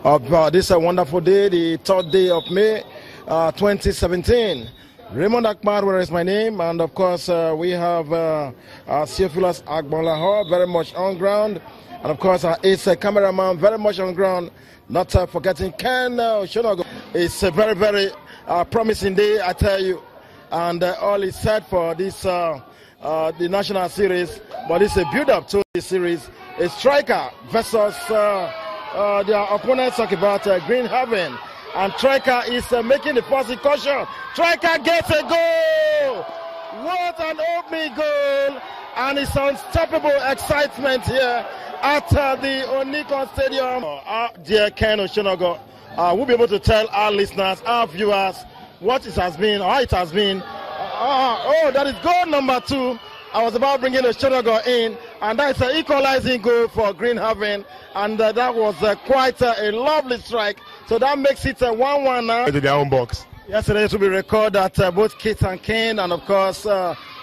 of this wonderful day, the 3rd day of May 2017. Raymond Akmar, where is my name? And of course, we have Theophilus Agbonlaho, very much on ground. And of course, it's a cameraman, very much on ground. Not forgetting Ken Oshonago. It's a very, very promising day, I tell you. And all is set for this, the national series. But it's a build-up to the series. A striker versus their opponents, talk about Green Haven. And Striker is making the first incursion. Striker gets a goal! What an opening goal! And it's unstoppable excitement here at the Onikon Stadium. Dear Ken Oshonago, we'll be able to tell our listeners, our viewers, what it has been, how it has been. That is goal number 2. I was about bringing Oshonago in, and that's an equalizing goal for Green Haven, and that was quite a lovely strike. So that makes it a 1-1 now. Into their own box. Yesterday it will be recorded that both Kit and Kane and of course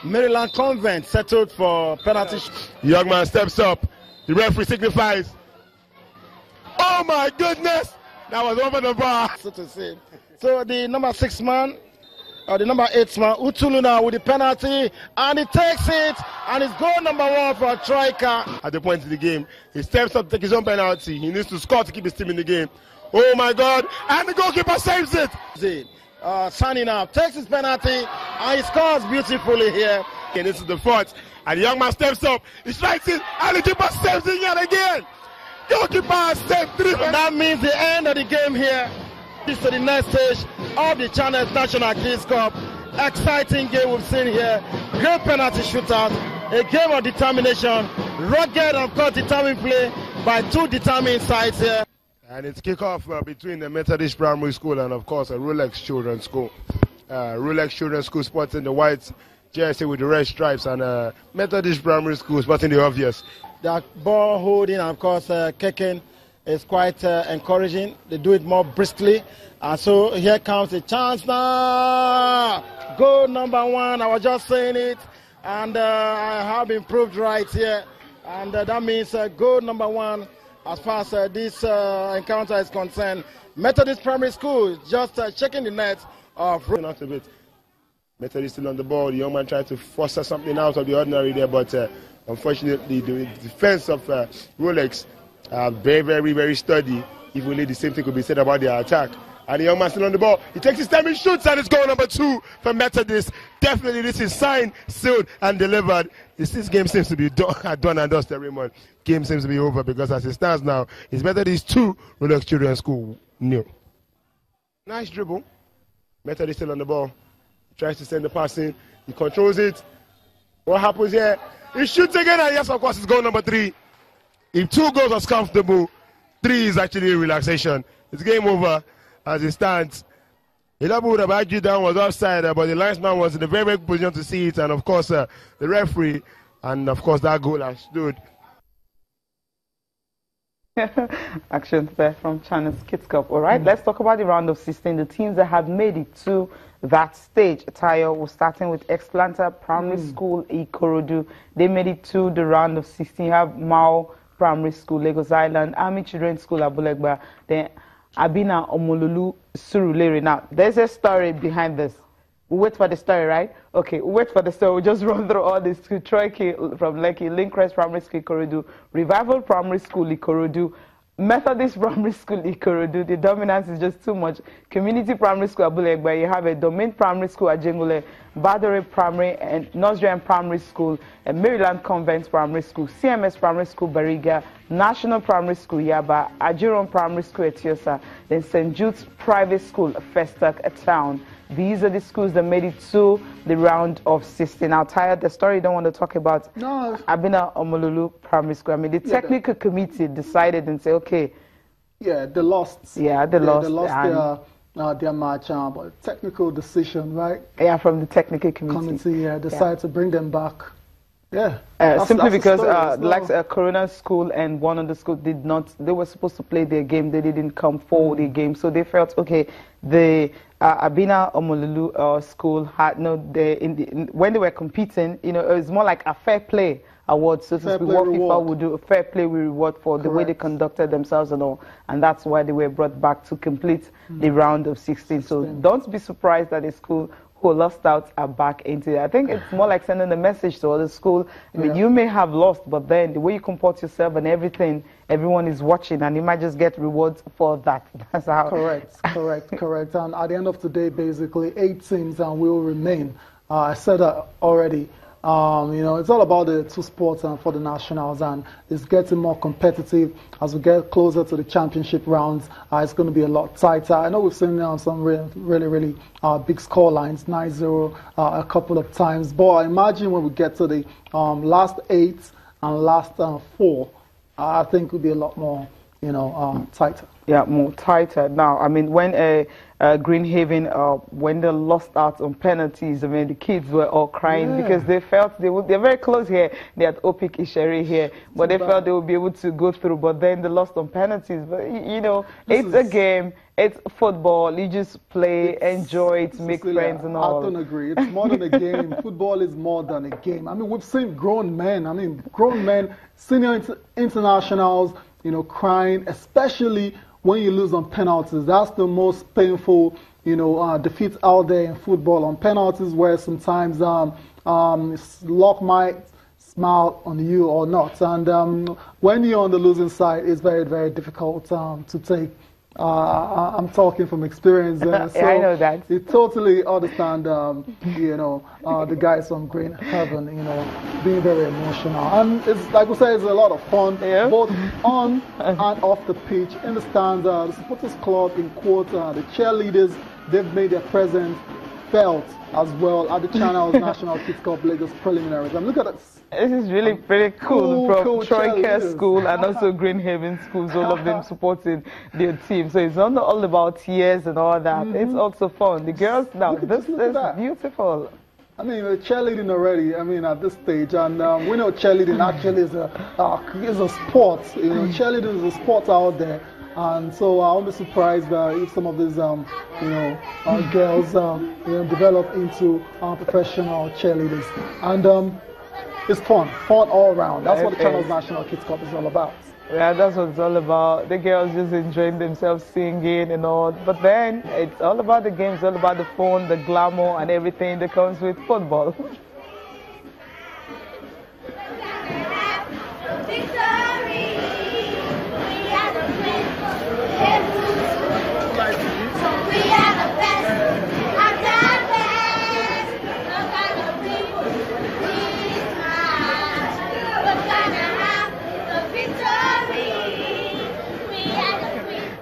Maryland Convent settled for penalty. The young man steps up. The referee signifies. Oh my goodness! That was over the bar. So to say. So the number 6 man, the number 8 man, Utuluna with the penalty, and he takes it, and it's goal number 1 for Striker. At the point in the game, he steps up to take his own penalty. He needs to score to keep his team in the game. Oh my God! And the goalkeeper saves it. Signing up, takes his penalty, and he scores beautifully here. And this is the 4th, and the young man steps up, he strikes it, and the keeper saves it yet again. Goalkeeper has saved 3. And that means the end of the game here. This is the next stage of the Channels National Kids Cup. Exciting game we've seen here. Great penalty shootout, a game of determination, rugged and of course determined play by 2 determined sides here. And it's kickoff between the Methodist Primary School and, of course, a Rolex Children's School. Rolex Children's School sporting the white jersey with the red stripes, and Methodist Primary School sporting the obvious. The ball holding and, of course, kicking is quite encouraging. They do it more briskly. And so here comes a chance now. Goal number 1. I was just saying it. And I have been proved right here. And that means goal number 1. As far as this encounter is concerned, Methodist Primary School just checking the net of. Not a bit. Methodist still on the ball. The young man tried to foster something out of the ordinary there, but unfortunately, the defense of Rolex are very, very, very sturdy. If only the same thing could be said about their attack. And the young man still on the ball. He takes his time, he shoots, and it's goal number 2 for Methodist. Definitely, this is signed, sealed, and delivered. This game seems to be done and dusted, Raymond. Game seems to be over because as it stands now, it's Methodist 2, Rolex Children's School 0. Nice dribble. Methodist still on the ball. He tries to send the pass in. He controls it. What happens here? He shoots again, and yes, of course, it's goal number 3. If 2 goals was comfortable, 3 is actually a relaxation. It's game over as it stands. Ilabu would have argued that was offside, but the linesman was in a very, very good position to see it, and of course, the referee, and of course, that goal has stood. Action there from Channels Kids Cup. All right, let's talk about the round of 16. The teams that have made it to that stage. Tayo, we're starting with Explanta Primary School, Ikorodu. They made it to the round of 16. You have Mao Primary School, Lagos Island, Army Children's School, Abulegba, then Abina Omolulu, Surulere. Now, there's a story behind this. We'll wait for the story, right? Okay, we'll wait for the story. We'll just run through all this. Troike from Lekki, Linkrest Primary School, Ikorodu, Revival Primary School, Ikorodu, Methodist Primary School, Ikorodu. The dominance is just too much. Community Primary School, Abulegba. You have a Domain Primary School at Jengule, Badore Primary and Nigerian Primary School, and Maryland Convent Primary School, CMS Primary School, Bariga, National Primary School, Yaba, Ajiron Primary School, Etiosa, then St. Jude's Private School, Festac Town. These are the schools that made it to the round of 16. Now, tired the story you don't want to talk about. No. Abina Omolulu Primary School. I mean, the technical committee decided and said, okay. Yeah, they lost. Yeah, they lost. They lost their match, but technical decision, right? Yeah, from the technical committee. Decided to bring them back. Yeah. Simply that's because the story. like Corona school and one of the school did not, they were supposed to play their game, they didn't come for the game, so they felt, okay, the Abina Omololu school had no, when they were competing, you know, it was more like a fair play award, so to speak. What FIFA would do, a fair play reward for the way they conducted themselves and all, and that's why they were brought back to complete the round of 16. So don't be surprised that a school who lost out are back into it. I think it's more like sending a message to other school. I mean, you may have lost, but then the way you comport yourself and everything, everyone is watching, and you might just get rewards for that. That's how. Correct. And at the end of the day, basically, 8 teams will remain. I said that already. You know, it's all about the 2 sports for the nationals, and it's getting more competitive as we get closer to the championship rounds. It's going to be a lot tighter. I know we've seen some really big score lines, 9-0 a couple of times, but I imagine when we get to the last 8 and last 4, I think it will be a lot more, you know, tighter. Yeah, more tighter. Now, I mean, when Greenhaven, when they lost out on penalties, I mean, the kids were all crying because they felt they're very close here. They had Opik Isheri here, but they felt they would be able to go through, but then they lost on penalties. But, you know, it's a game. It's football. You just play, enjoy it, make friends and all. I don't agree. It's more than a game. Football is more than a game. I mean, we've seen grown men, senior internationals, you know, crying, especially when you lose on penalties. That's the most painful, you know, defeat out there in football, on penalties, where sometimes luck might smile on you or not. And when you're on the losing side, it's very difficult to take. I'm talking from experience. So I know that. You totally understand, you know, the guys from Green Heaven, you know, being very emotional. And it's, like we say, it's a lot of fun, both on and off the pitch. In the stands, the supporters club, in quote, the cheerleaders, they've made their presence felt as well at the Channels National Kids Cup Lagos preliminaries. And look at this. This is really pretty cool from Troika School and also Greenhaven schools, all of them supporting their team. So it's not all about tears and all that. It's also fun. The girls now, this is beautiful. I mean, we're cheerleading already, I mean, at this stage. And we know cheerleading actually is a sport. You know, cheerleading is a sport out there. And so I won't be surprised if some of these, you know, girls, you know, develop into professional cheerleaders. And it's fun all around. That's what the Channels National Kids Cup is all about. Yeah, that's what it's all about. The girls just enjoying themselves singing and all. But then it's all about the games, all about the fun, the glamour, and everything that comes with football.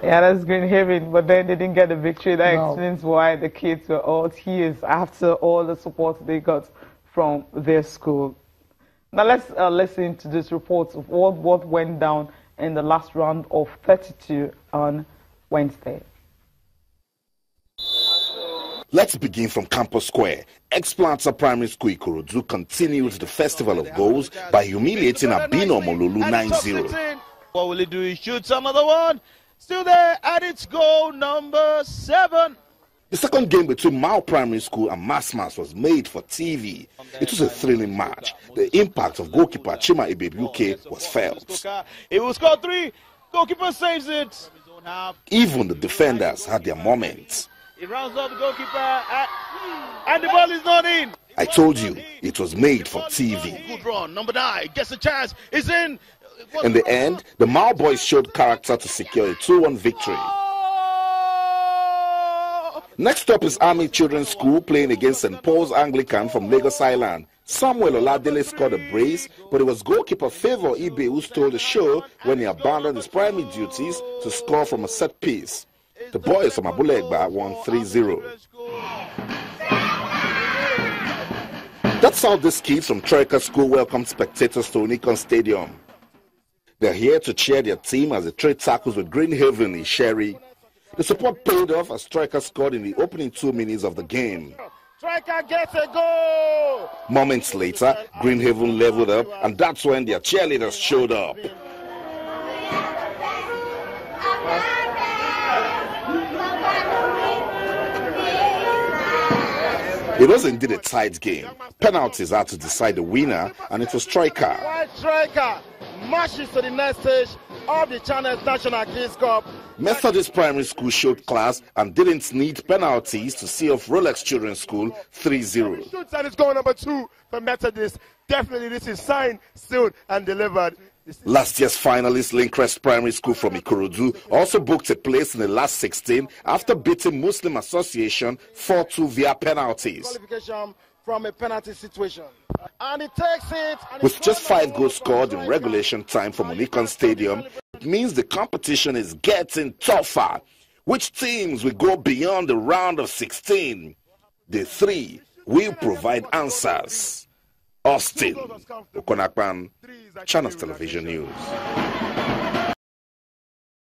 Yeah, that's Greenhaven, but then they didn't get the victory. That explains why the kids were all tears after all the support they got from their school. Now let's listen to this report of what went down in the last round of 32 on Wednesday. Let's begin from Campus Square. Ex-Planter Primary School Ikorodu continued the festival of goals by humiliating Abino Omololu 9-0. What will he do? He shoots another one. Still there, and it's goal number 7. The second game between Mao Primary School and Masmas was made for TV. It was a thrilling match. The impact of goalkeeper Chima Ibebuke was felt. He will score 3. Goalkeeper saves it. Even the defenders had their moments. He rounds up the goalkeeper, and the ball is not in. I told you, it was made for TV. Good run, number 9 gets a chance. It's in. In the end, the Mao boys showed character to secure a 2-1 victory. Next up is Army Children's School playing against St. Paul's Anglican from Lagos Island. Samuel Oladele scored a brace, but it was goalkeeper Favor Ibe who stole the show when he abandoned his primary duties to score from a set piece. The boys from Abulegba won 3-0. That's how these kids from Troika School welcomed spectators to Unicon Stadium. They're here to cheer their team as they trade tackles with Greenhaven in Sherry. The support paid off as Troika scored in the opening 2 minutes of the game. Striker gets a goal. Moments later, Greenhaven leveled up, and that's when their cheerleaders showed up. It was indeed a tight game. Penalties had to decide the winner, and it was Striker. White Striker marches to the next stage of the Channels National Kids Cup. Methodist Primary School showed class and didn't need penalties to see off Rolex Children's School 3-0. Shoots and it's goal number 2 for Methodist. Definitely this is signed, sealed and delivered. Last year's finalist Linkrest Primary School from Ikorodu also booked a place in the last 16 after beating Muslim Association 4-2 via penalties. Qualification from a penalty situation. And he takes it. With just 5 goals scored in regulation time from Onikon Stadium, it means the competition is getting tougher. Which teams will go beyond the round of 16? The 3 will provide answers. Austin Okonakpan, Channels Television News.